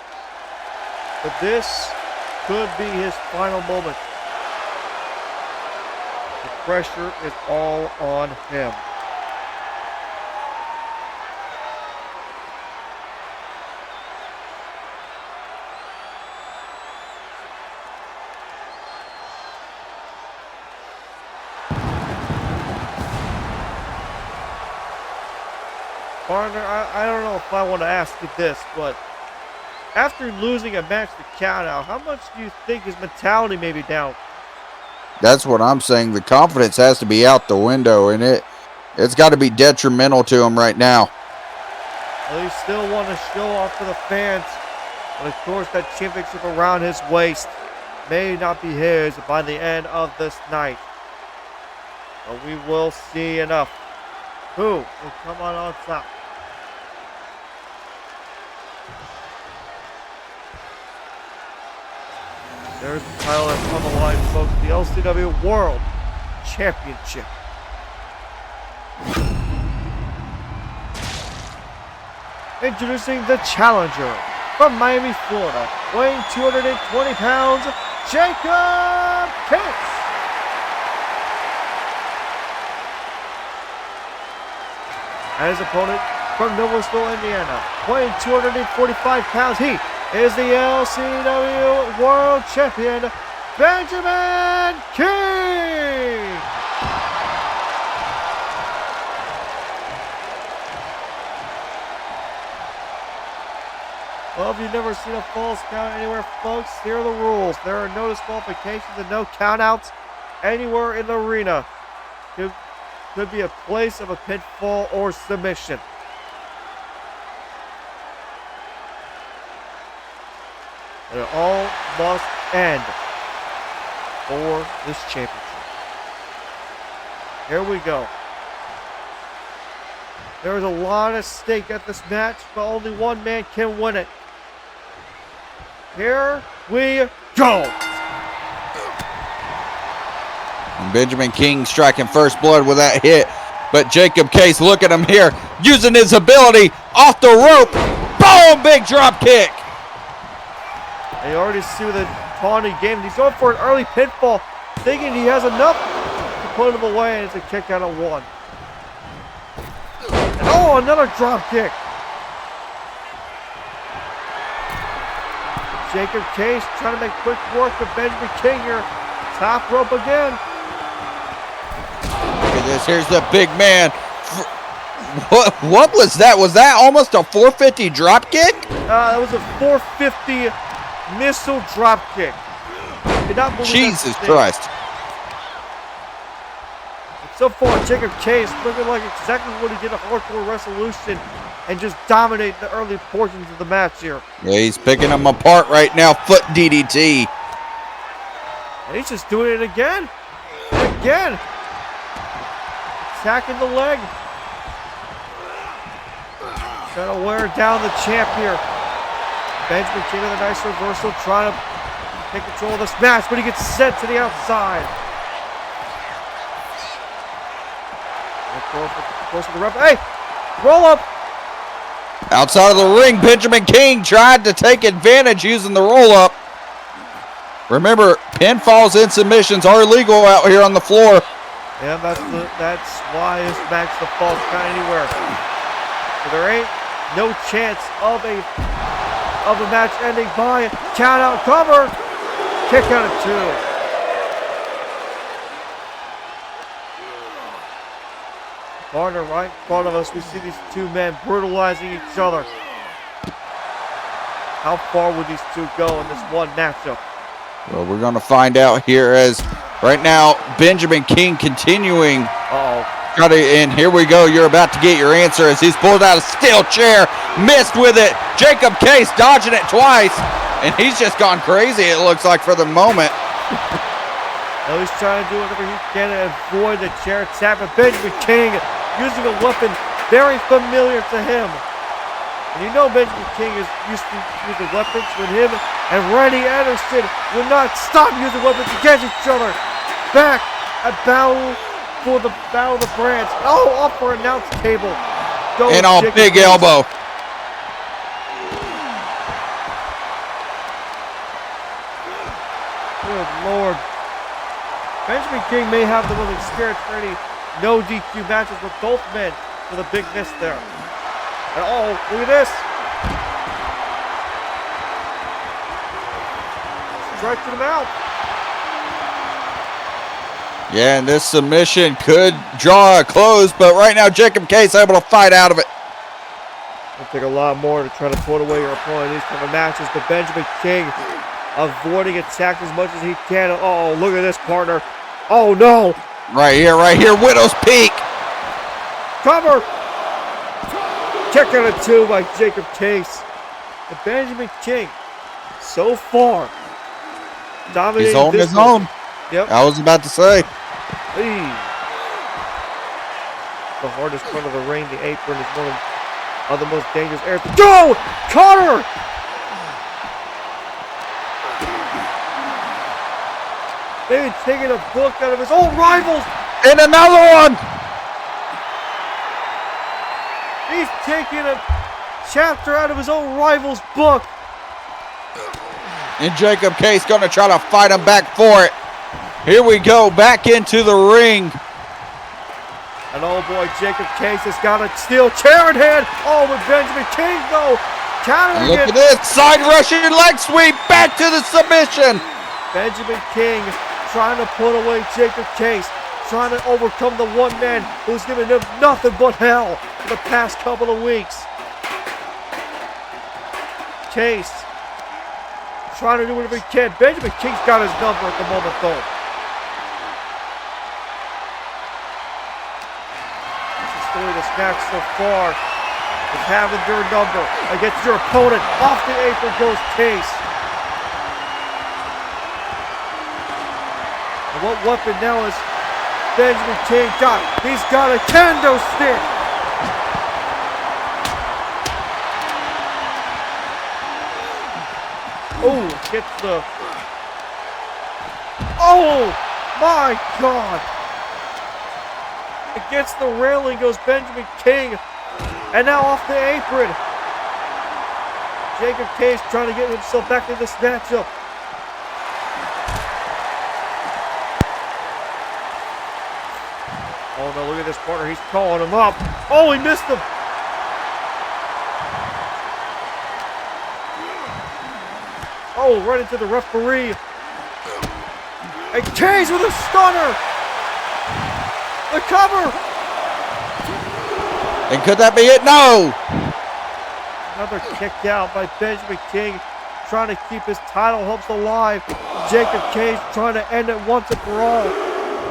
A: But this could be his final moment. The pressure is all on him. Partner, I don't know if I want to ask you this, but after losing a match to countout, how much do you think his mentality may be down?
B: That's what I'm saying. The confidence has to be out the window, and it's got to be detrimental to him right now.
A: Well, he still want to show off for the fans, but of course that championship around his waist may not be his by the end of this night. But we will see enough. Who will come on top? There's the title that's on the line, folks. The LCW World Championship. Introducing the challenger from Miami, Florida, weighing 220 pounds, Jacob Case. And his opponent from Noblesville, Indiana, weighing 245 pounds, he is the LCW World Champion, Benjamin King. Well, if you've never seen a false count anywhere, folks, here are the rules. There are no disqualifications and no countouts anywhere in the arena. Could be a place of a pinfall or submission. And it all must end for this championship. Here we go. There is a lot at stake at this match, but only one man can win it. Here we go.
B: And Benjamin King striking first blood with that hit. But Jacob Case, look at him here, using his ability off the rope. Boom! Big drop kick.
A: And you already see the taunting game. He's going for an early pinfall, thinking he has enough to put him away, and it's a kick out of one. And oh, another drop kick. Jacob Case trying to make quick work of Benjamin King here. Top rope again.
B: Look at this. Here's the big man. What was that? Was that almost a 450 drop kick?
A: That was a 450 missile drop kick. Did not believe
B: Jesus Christ.
A: So far, Jacob Case looking like exactly what he did at Hardcore Resolution and just dominate the early portions of the match here.
B: Yeah, he's picking them apart right now. Foot DDT.
A: And he's just doing it again. And again. Attacking the leg. Trying to wear down the champ here. Benjamin King with a nice reversal, trying to take control of this match, but he gets sent to the outside. Of course, the ref. Hey! Roll up!
B: Outside of the ring, Benjamin King tried to take advantage using the roll up. Remember, pinfalls and submissions are illegal out here on the floor.
A: Yeah, that's why this match the falls kind of anywhere. So there ain't no chance of a match ending by count out cover. Kick out of 2. Partner right in front of us, we see these two men brutalizing each other. How far would these two go in this one matchup?
B: Well, we're going to find out here as right now Benjamin King continuing. And here we go. You're about to get your answer as he's pulled out a steel chair, missed with it. Jacob Case dodging it twice, and he's just gone crazy, it looks like, for the moment.
A: Now he's trying to do whatever he can to avoid the chair attack, but Benjamin King using a weapon very familiar to him. And you know Benjamin King is used to using weapons with him, and Randy Anderson will not stop using weapons against each other. Back at battle for the Battle of the Brands. Oh, up for announce table.
B: And on big elbow.
A: Good Lord. Benjamin King may have the most experience for any no DQ matches with both men with a big miss there. And oh, look at this. Stretching him out.
B: Yeah, and this submission could draw a close, but right now Jacob Case able to fight out of it.
A: It'll take a lot more to try to put away your opponent in these kind of matches, but Benjamin King avoiding attacks as much as he can. Oh, look at this, partner. Oh, no.
B: Right here, Widow's Peak.
A: Cover. Kick out of 2 by Jacob Case. And Benjamin King, so far, dominating.
B: He's holding his own.
A: Yep.
B: I was about to say.
A: Hey. The hardest part of the ring, the apron, is one of the most dangerous areas. Go! Connor! Maybe taking a book out of his old rivals.
B: And another one!
A: He's taking a chapter out of his own rival's book.
B: And Jacob Case going to try to fight him back for it. Here we go, back into the ring.
A: And oh boy, Jacob Case has got a steel chair in hand. Oh, with Benjamin King though. Countering
B: Look
A: it.
B: at this, side rushing leg sweep, back to the submission.
A: Benjamin King trying to put away Jacob Case. Trying to overcome the one man who's given him nothing but hell for the past couple of weeks. Case trying to do whatever he can. Benjamin King's got his number at the moment though. This match so far is having your number against your opponent. Off the apron goes Case. And what weapon now is Benjamin King got? He's got a kendo stick. Oh, gets the... Oh, my God. Against the railing goes Benjamin King. And now off the apron. Jacob Case trying to get himself back in this matchup. Oh no, look at this partner. He's calling him up. Oh, he missed him. Oh, right into the referee. And Case with a stunner. The cover!
B: And could that be it? No!
A: Another kick out by Benjamin King, trying to keep his title hopes alive. Jacob Case trying to end it once and for all.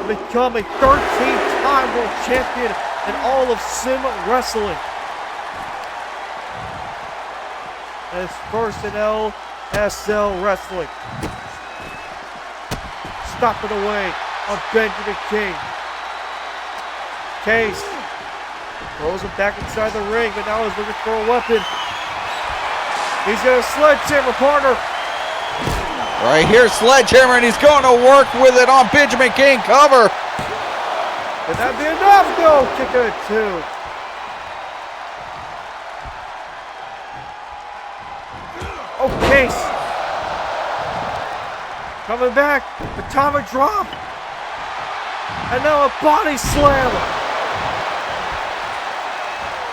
A: Become a 13-time world champion in all of Sim Wrestling. And his first in LSL Wrestling. Stopping away on Benjamin King. Case throws him back inside the ring, but now he's looking for a weapon. He's got a sledgehammer, partner.
B: Right here, sledgehammer, and he's going to work with it on Benjamin King. Cover.
A: Could that be enough? No, kick out at 2. Oh, Case. Coming back. Atomic drop. And now a body slam.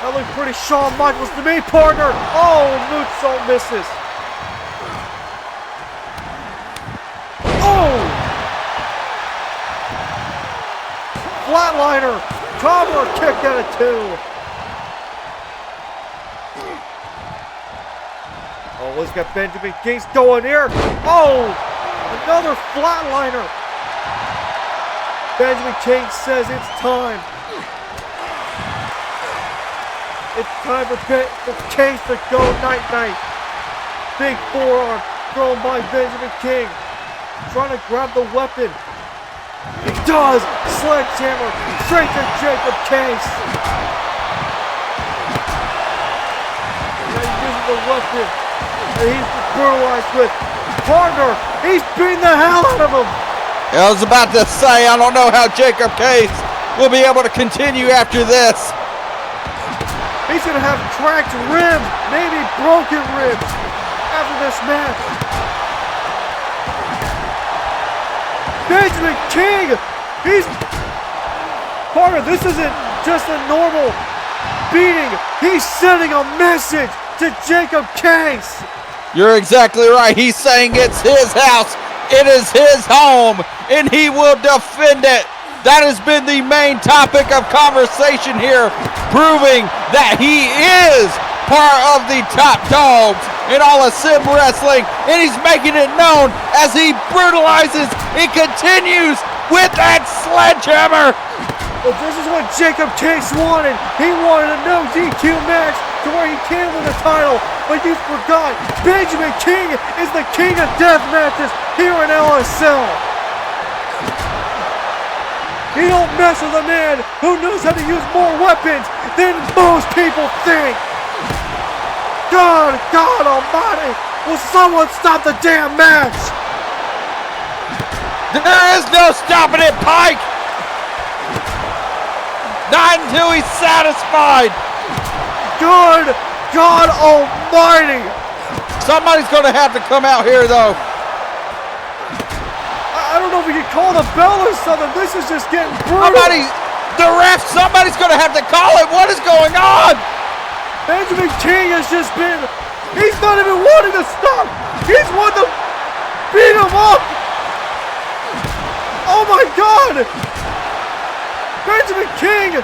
A: That looked pretty Shawn Michaels to me, partner. Oh, moonsault misses. Oh! Flatliner. Cover kicked out of 2. Oh, he's got Benjamin King going here. Oh! Another flatliner. Benjamin King says it's time. It's time for Case to go night-night. Big forearm thrown by Benjamin King. Trying to grab the weapon. He does! Sledgehammer straight to Jacob Case. Now he's using the weapon that he's brutalized with. Partner, he's beating the hell out of him.
B: I was about to say, I don't know how Jacob Case will be able to continue after this.
A: He's going to have cracked ribs, maybe broken ribs after this match. Benjamin King, partner, this isn't just a normal beating. He's sending a message to Jacob Case.
B: You're exactly right. He's saying it's his house, it is his home, and he will defend it. That has been the main topic of conversation here, proving that he is part of the top dogs in all of sim wrestling, and he's making it known as he brutalizes and continues with that sledgehammer.
A: But this is what Jacob Case wanted. He wanted a no DQ match to where he can win the title, but you forgot Benjamin King is the king of death matches here in LSL. You don't mess with a man who knows how to use more weapons than most people think. God almighty, will someone stop the damn match?
B: There is no stopping it, Pike. Not until he's satisfied.
A: God almighty.
B: Somebody's going to have to come out here, though.
A: I don't know if we can call the bell or something. This is just getting brutal.
B: Somebody's going to have to call it. What is going on?
A: Benjamin King has just been, he's not even wanting to stop. He's wanting to beat him up. Oh my God. Benjamin King,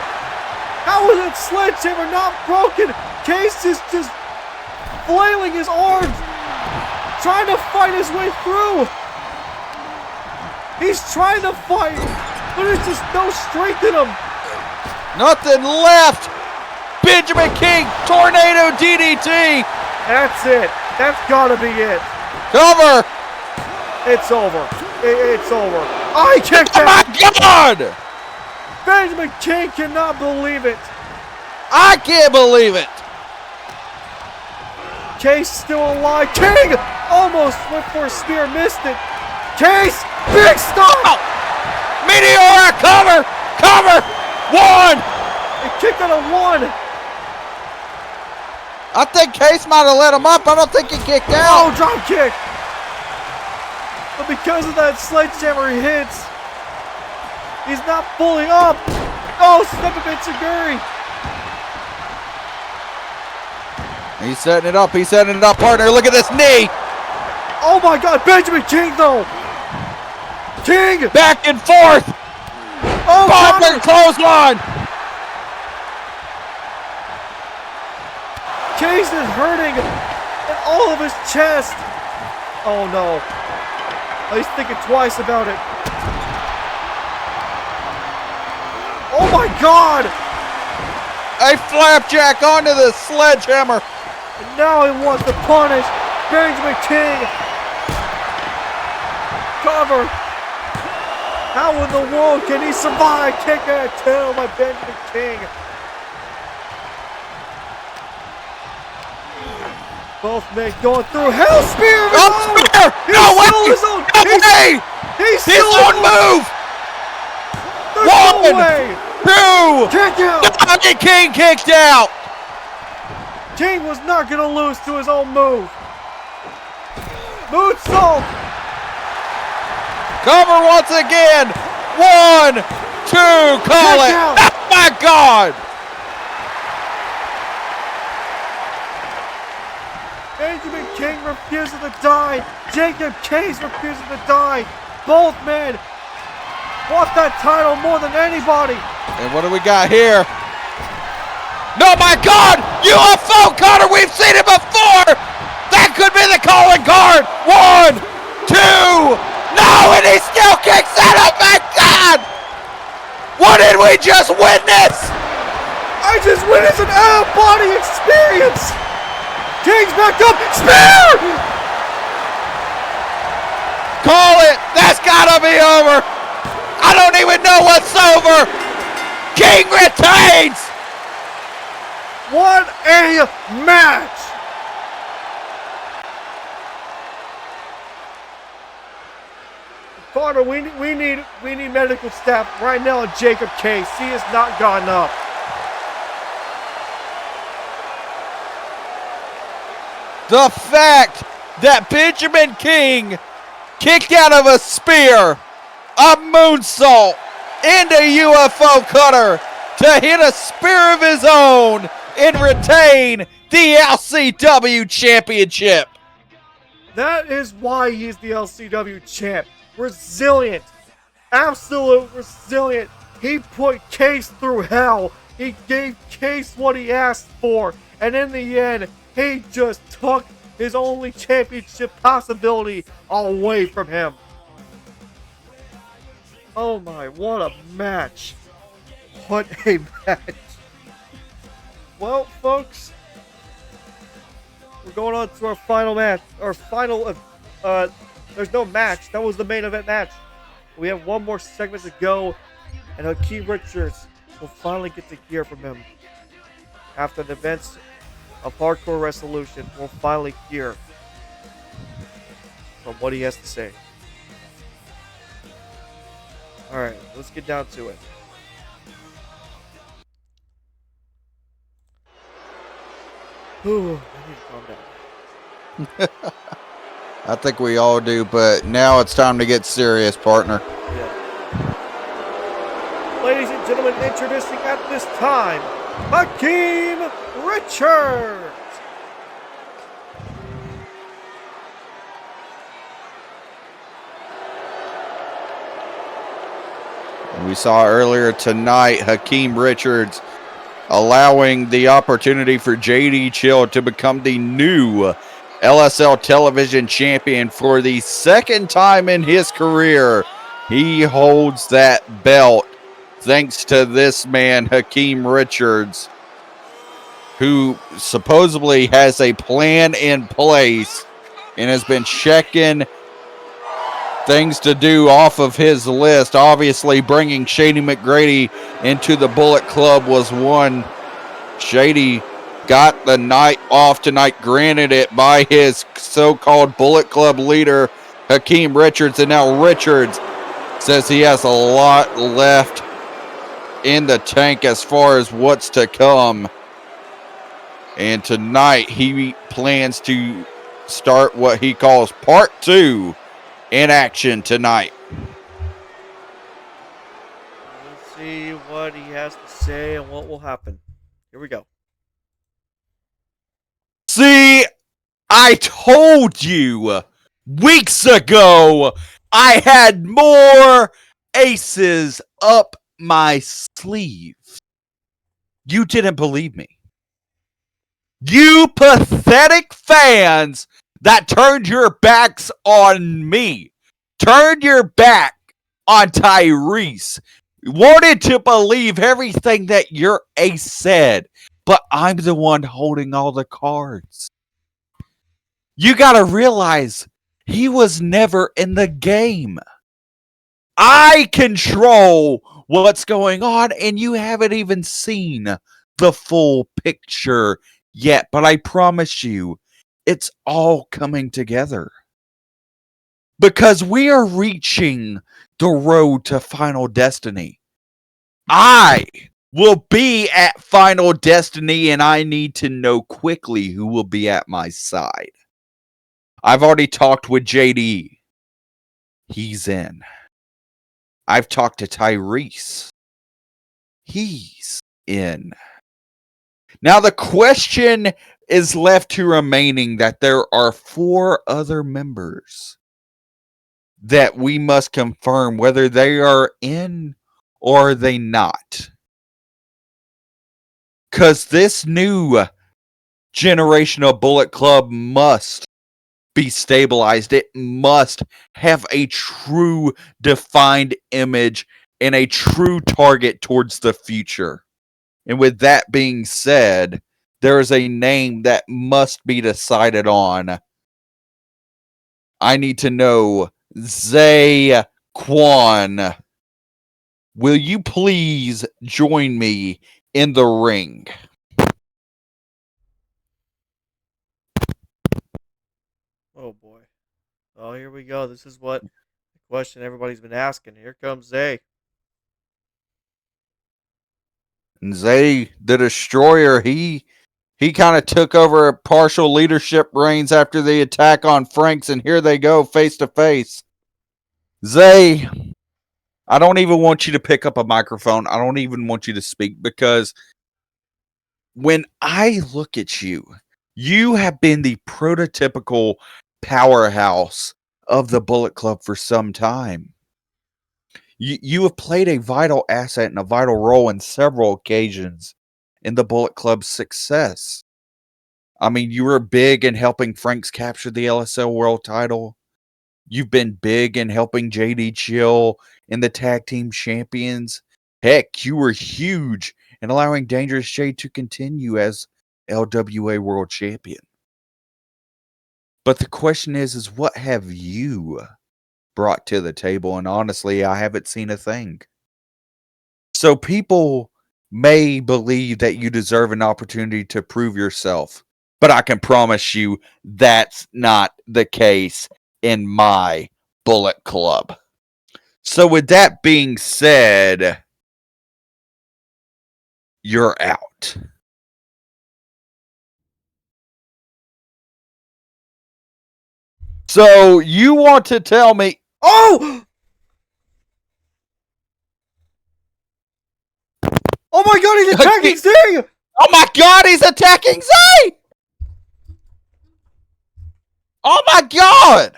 A: how is that sledgehammer not broken? Case is just flailing his arms, trying to fight his way through. He's trying to fight, but there's just no strength in him.
B: Nothing left. Benjamin King, tornado DDT.
A: That's it. That's gotta be it.
B: Cover.
A: It's over. It's over. Oh, he kicked
B: Oh
A: out.
B: my God.
A: Benjamin King cannot believe it.
B: I can't believe it.
A: Case still alive. King almost went for a spear, missed it. Case, big stop.
B: Meteora, cover. 1.
A: He kicked out a 1.
B: I think Case might have let him up. I don't think he kicked
A: Oh,
B: out.
A: drop kick. But because of that sledgehammer he hits, he's not pulling up. Oh, snap a bit Seguri.
B: He's setting it up, partner. Look at this knee.
A: Oh my God, Benjamin King though. King.
B: Back and forth.
A: Oh,
B: Bumper clothesline.
A: Case is hurting in all of his chest. Oh no. Oh, he's thinking twice about it. Oh my God.
B: A flapjack onto the sledgehammer.
A: And now he wants to punish Benjamin King. Cover. How in the world can he survive? Kick out of 2 by Benjamin King. Both men going through hell spear.
B: Oh, spear! No way!
A: He's
B: His own move!
A: There's
B: 1,
A: no way.
B: 2!
A: Kick out!
B: Dominic King kicked out!
A: King was not going to lose to his own move. Moonsault!
B: Cover once again! 1, 2, call it. Oh my God.
A: Benjamin King refuses to die. Jacob Case refuses to die. Both men want that title more than anybody.
B: And what do we got here? No, my God! UFO cutter, we've seen it before! That could be the calling card! 1, 2, no, and he still kicks out. Oh my God! What did we just witness?
A: I just witnessed an out-of-body experience. King's back up. Spear!
B: Call it. That's gotta be over. I don't even know what's over. King retains.
A: What a match! Carter, we need medical staff right now on Jacob Case. He has not gotten up.
B: The fact that Benjamin King kicked out of a spear, a moonsault into UFO cutter to hit a spear of his own and retain the LCW championship.
A: That is why he's the LCW champ. Resilient. Absolute resilient. He put Case through hell. He gave Case what he asked for. And in the end, he just took his only championship possibility away from him. Oh my, what a match. What a match. Well, folks, we're going on to our final match. Our final, there's no match. That was the main event match. We have one more segment to go, and Hakeem Richards will finally get to hear from him. After the events of Hardcore Resolution, we'll finally hear from what he has to say. Alright, let's get down to it. Ooh, I need to calm down.
B: I think we all do, but now it's time to get serious, partner.
A: Yeah. Ladies and gentlemen, introducing at this time, Hakeem Richards.
B: We saw earlier tonight Hakeem Richards allowing the opportunity for JD Chill to become the new LSL television champion for the second time in his career. He holds that belt thanks to this man, Hakeem Richards, who supposedly has a plan in place and has been checking things to do off of his list. Obviously, bringing Shady McGrady into the Bullet Club was one. Shady got the night off tonight, granted it by his so-called Bullet Club leader, Hakeem Richards, and now Richards says he has a lot left in the tank as far as what's to come. And tonight, he plans to start what he calls part 2 in action tonight.
A: Let's see what he has to say and what will happen. Here we go.
B: See, I told you weeks ago I had more aces up my sleeve. You didn't believe me. You pathetic fans that turned your backs on me, turned your back on Tyrese, wanted to believe everything that your ace said, but I'm the one holding all the cards. You gotta realize he was never in the game. I control what's going on, and you haven't even seen the full picture yet, but I promise you, it's all coming together. Because we are reaching the road to Final Destiny. I will be at Final Destiny, and I need to know quickly who will be at my side. I've already talked with JD. He's in. I've talked to Tyrese. He's in. Now the question is left to remaining that there are 4 other members that we must confirm whether they are in or are they not. Because this new generation of Bullet Club must be stabilized. It must have a true defined image and a true target towards the future. And with that being said, there is a name that must be decided on. I need to know, Zay Quan, will you please join me in the ring?
A: Oh boy. Oh, here we go. This is what the question everybody's been asking. Here comes Zay.
B: And Zay, the Destroyer, he kind of took over partial leadership reins after the attack on Franks, and here they go face to face. Zay, I don't even want you to pick up a microphone. I don't even want you to speak, because when I look at you, you have been the prototypical powerhouse of the Bullet Club for some time. You have played a vital asset and a vital role in several occasions in the Bullet Club's success. I mean, you were big in helping Franks capture the LSL World title. You've been big in helping JD Chill in the Tag Team Champions. Heck, you were huge in allowing Dangerous J to continue as LWA World Champion. But the question is what have you brought to the table? And honestly, I haven't seen a thing. So people may believe that you deserve an opportunity to prove yourself, but I can promise you that's not the case in my Bullet Club. So with that being said, you're out. So you want to tell me,
A: Oh! Oh my god, he's attacking Zay!
B: oh my god, he's attacking Zay! Oh my god!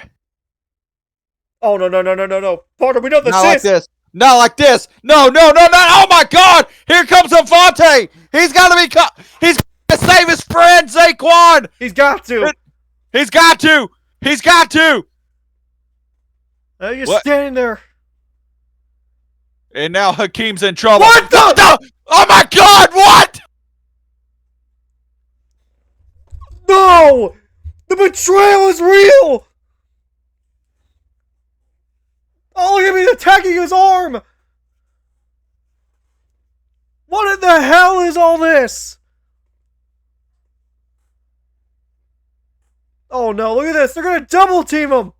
A: Oh no. Partner, we know this
B: Not like this. Not like this. No. Oh my god! Here comes Avante! He's gotta be he's gotta save his friend, Zaquan!
A: He's got to.
B: He's got to! He's got to!
A: You're standing there.
B: And now Hakeem's in trouble.
A: What the?
B: Oh my god, what?
A: No! The betrayal is real! Oh, look at me attacking his arm! What in the hell is all this? Oh no, look at this. They're gonna double team him!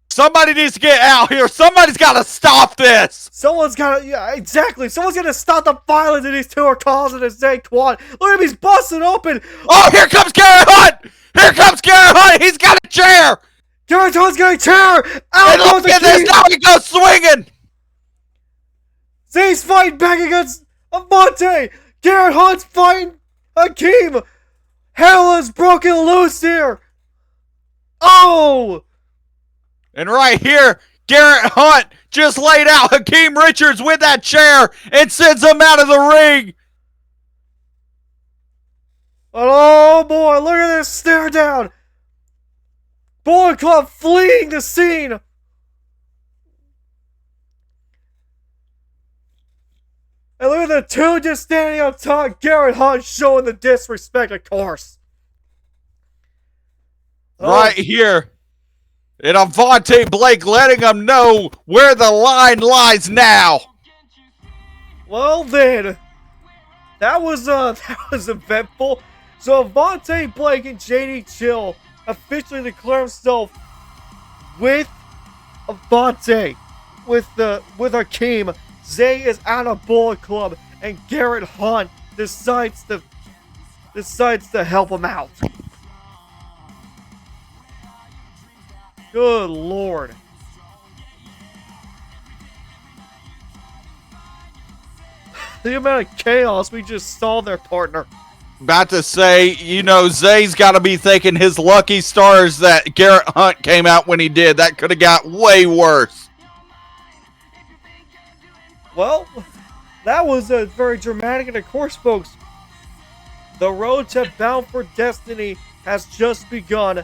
B: Somebody needs to get out here. Somebody's got to stop this.
A: Someone's gotta, yeah, exactly. Someone's gonna stop the violence that these two are causing at Zay Quan. Look at him, he's busting open.
B: Oh, here comes Garrett Hunt. Here comes Garrett Hunt. He's got a chair.
A: Garrett Hunt's getting a chair.
B: And look at this. Now he goes swinging.
A: Zay's fighting back against Avante. Garrett Hunt's fighting Hakeem. Hell is broken loose here. Oh!
B: And right here, Garrett Hunt just laid out Hakeem Richards with that chair and sends him out of the ring.
A: Oh boy, look at this stare down. Bullet Club fleeing the scene. And look at the two just standing on top. Garrett Hunt showing the disrespect, of course.
B: Right here. And Avante Blake letting them know where the line lies now.
A: Well then, that was eventful. So Avante Blake and JD Chill officially declare himself with Avante, with Hakeem. Zay is out of Bullet Club, and Garrett Hunt decides to help him out. Good lord. the amount of chaos we just saw there, partner.
B: About to say, Zay's got to be thinking his lucky stars that Garrett Hunt came out when he did. That could have got way worse.
A: Well, that was very dramatic, and of course, folks, the road to Bound for Destiny has just begun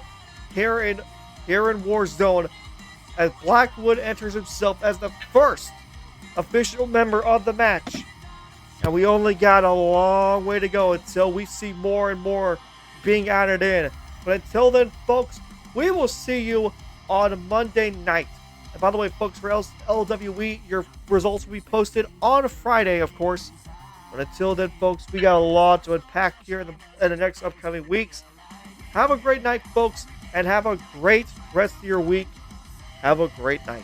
A: here in Warzone, as Blackwood enters himself as the first official member of the match. And we only got a long way to go until we see more and more being added in. But until then, folks, we will see you on Monday night. And by the way, folks, for LWE, your results will be posted on Friday, of course. But until then, folks, we got a lot to unpack here in the next upcoming weeks. Have a great night, folks, and have a great rest of your week. Have a great night.